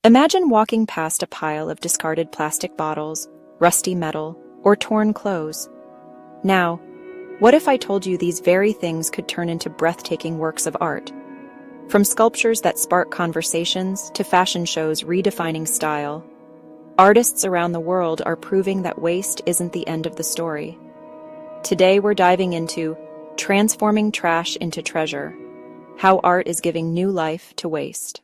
Imagine walking past a pile of discarded plastic bottles, rusty metal, or torn clothes. Now, what if I told you these very things could turn into breathtaking works of art? From sculptures that spark conversations to fashion shows redefining style, artists around the world are proving that waste isn't the end of the story. Today we're diving into transforming trash into treasure, how art is giving new life to waste.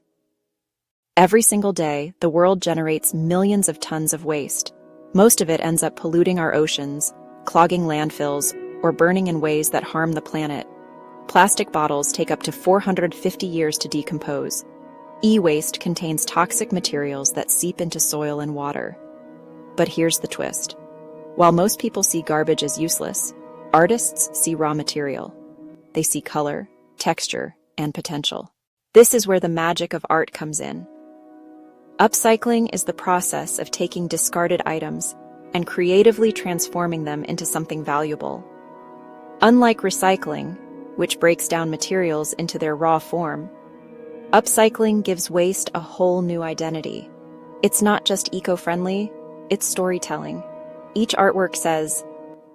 Every single day, the world generates millions of tons of waste. Most of it ends up polluting our oceans, clogging landfills, or burning in ways that harm the planet. Plastic bottles take up to 450 years to decompose. E-waste contains toxic materials that seep into soil and water. But here's the twist. While most people see garbage as useless, artists see raw material. They see color, texture, and potential. This is where the magic of art comes in. Upcycling is the process of taking discarded items and creatively transforming them into something valuable. Unlike recycling, which breaks down materials into their raw form, upcycling gives waste a whole new identity. It's not just eco-friendly, it's storytelling. Each artwork says,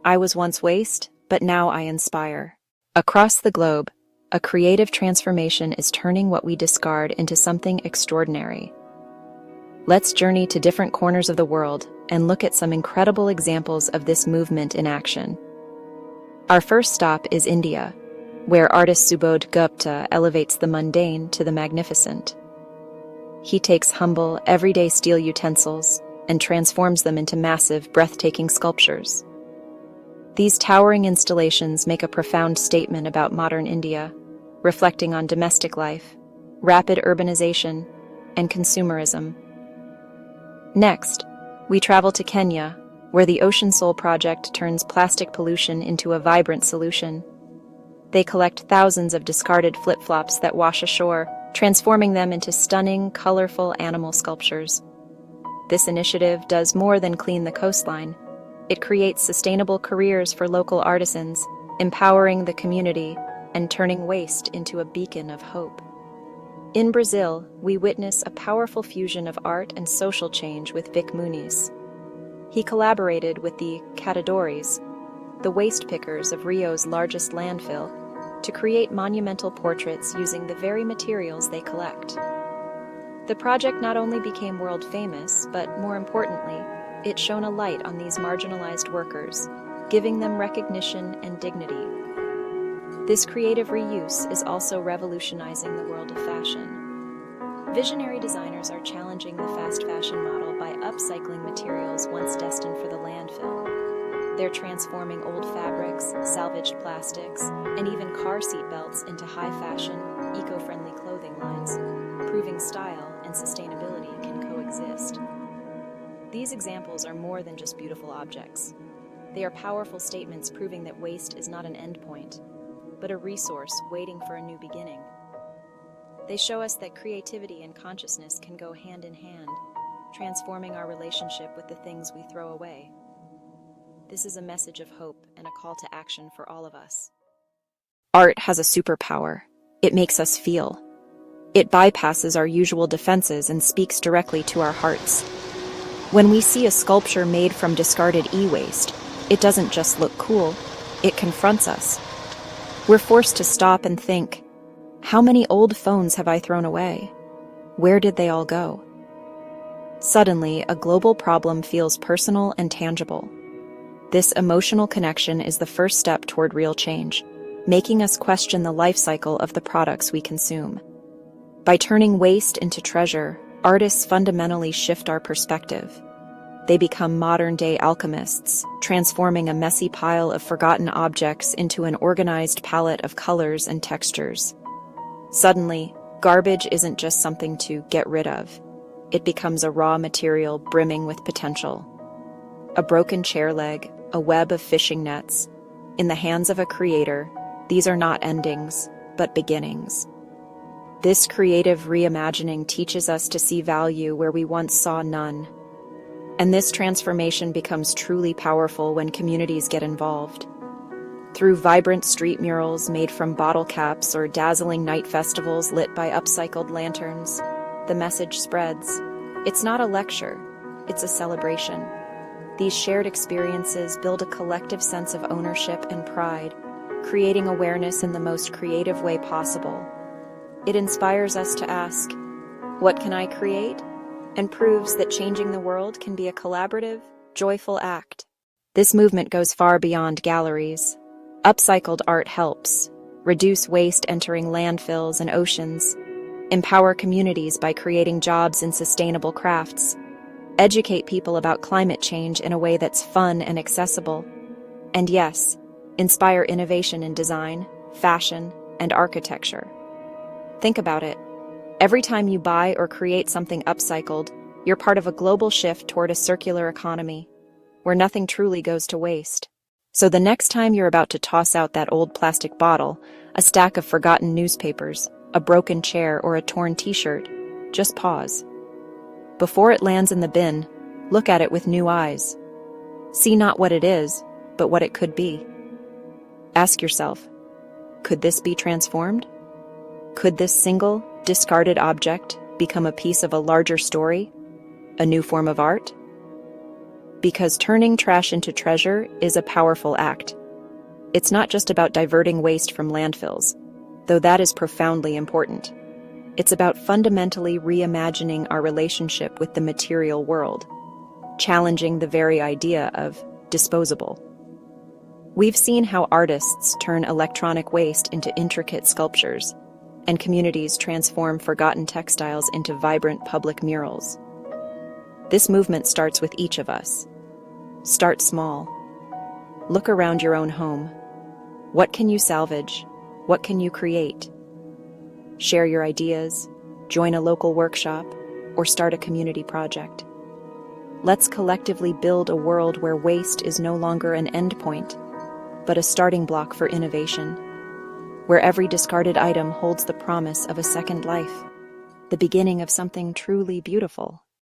"I was once waste, but now I inspire." Across the globe, a creative transformation is turning what we discard into something extraordinary. Let's journey to different corners of the world and look at some incredible examples of this movement in action. Our first stop is India, where artist Subodh Gupta elevates the mundane to the magnificent. He takes humble, everyday steel utensils and transforms them into massive, breathtaking sculptures. These towering installations make a profound statement about modern India, reflecting on domestic life, rapid urbanization, and consumerism. Next, we travel to Kenya, where the Ocean Soul Project turns plastic pollution into a vibrant solution. They collect thousands of discarded flip-flops that wash ashore, transforming them into stunning, colorful animal sculptures. This initiative does more than clean the coastline. It creates sustainable careers for local artisans, empowering the community and turning waste into a beacon of hope. In Brazil, we witness a powerful fusion of art and social change with Vic Muniz. He collaborated with the catadores, the waste pickers of Rio's largest landfill, to create monumental portraits using the very materials they collect. The project not only became world famous, but more importantly, it shone a light on these marginalized workers, giving them recognition and dignity. This creative reuse is also revolutionizing the world of fashion. Visionary designers are challenging the fast fashion model by upcycling materials once destined for the landfill. They're transforming old fabrics, salvaged plastics, and even car seat belts into high-fashion, eco-friendly clothing lines, proving style and sustainability can coexist. These examples are more than just beautiful objects. They are powerful statements proving that waste is not an endpoint, but a resource waiting for a new beginning. They show us that creativity and consciousness can go hand in hand, transforming our relationship with the things we throw away. This is a message of hope and a call to action for all of us. Art has a superpower. It makes us feel. It bypasses our usual defenses and speaks directly to our hearts. When we see a sculpture made from discarded e-waste, it doesn't just look cool, it confronts us. We're forced to stop and think, how many old phones have I thrown away? Where did they all go? Suddenly, a global problem feels personal and tangible. This emotional connection is the first step toward real change, making us question the life cycle of the products we consume. By turning waste into treasure, artists fundamentally shift our perspective. They become modern-day alchemists, transforming a messy pile of forgotten objects into an organized palette of colors and textures. Suddenly, garbage isn't just something to get rid of. It becomes a raw material brimming with potential. A broken chair leg, a web of fishing nets. In the hands of a creator, these are not endings, but beginnings. This creative reimagining teaches us to see value where we once saw none. And this transformation becomes truly powerful when communities get involved. Through vibrant street murals made from bottle caps or dazzling night festivals lit by upcycled lanterns, the message spreads. It's not a lecture, it's a celebration. These shared experiences build a collective sense of ownership and pride, creating awareness in the most creative way possible. It inspires us to ask, what can I create? And proves that changing the world can be a collaborative, joyful act. This movement goes far beyond galleries. Upcycled art helps reduce waste entering landfills and oceans, empower communities by creating jobs in sustainable crafts, educate people about climate change in a way that's fun and accessible, and yes, inspire innovation in design, fashion, and architecture. Think about it. Every time you buy or create something upcycled, you're part of a global shift toward a circular economy, where nothing truly goes to waste. So the next time you're about to toss out that old plastic bottle, a stack of forgotten newspapers, a broken chair, or a torn t-shirt, just pause. Before it lands in the bin, look at it with new eyes. See not what it is, but what it could be. Ask yourself, could this be transformed? Could this single, discarded object become a piece of a larger story? A new form of art? Because turning trash into treasure is a powerful act. It's not just about diverting waste from landfills, though that is profoundly important. It's about fundamentally reimagining our relationship with the material world, challenging the very idea of disposable. We've seen how artists turn electronic waste into intricate sculptures, and communities transform forgotten textiles into vibrant public murals. This movement starts with each of us. Start small. Look around your own home. What can you salvage? What can you create? Share your ideas, join a local workshop, or start a community project. Let's collectively build a world where waste is no longer an endpoint, but a starting block for innovation, where every discarded item holds the promise of a second life, the beginning of something truly beautiful.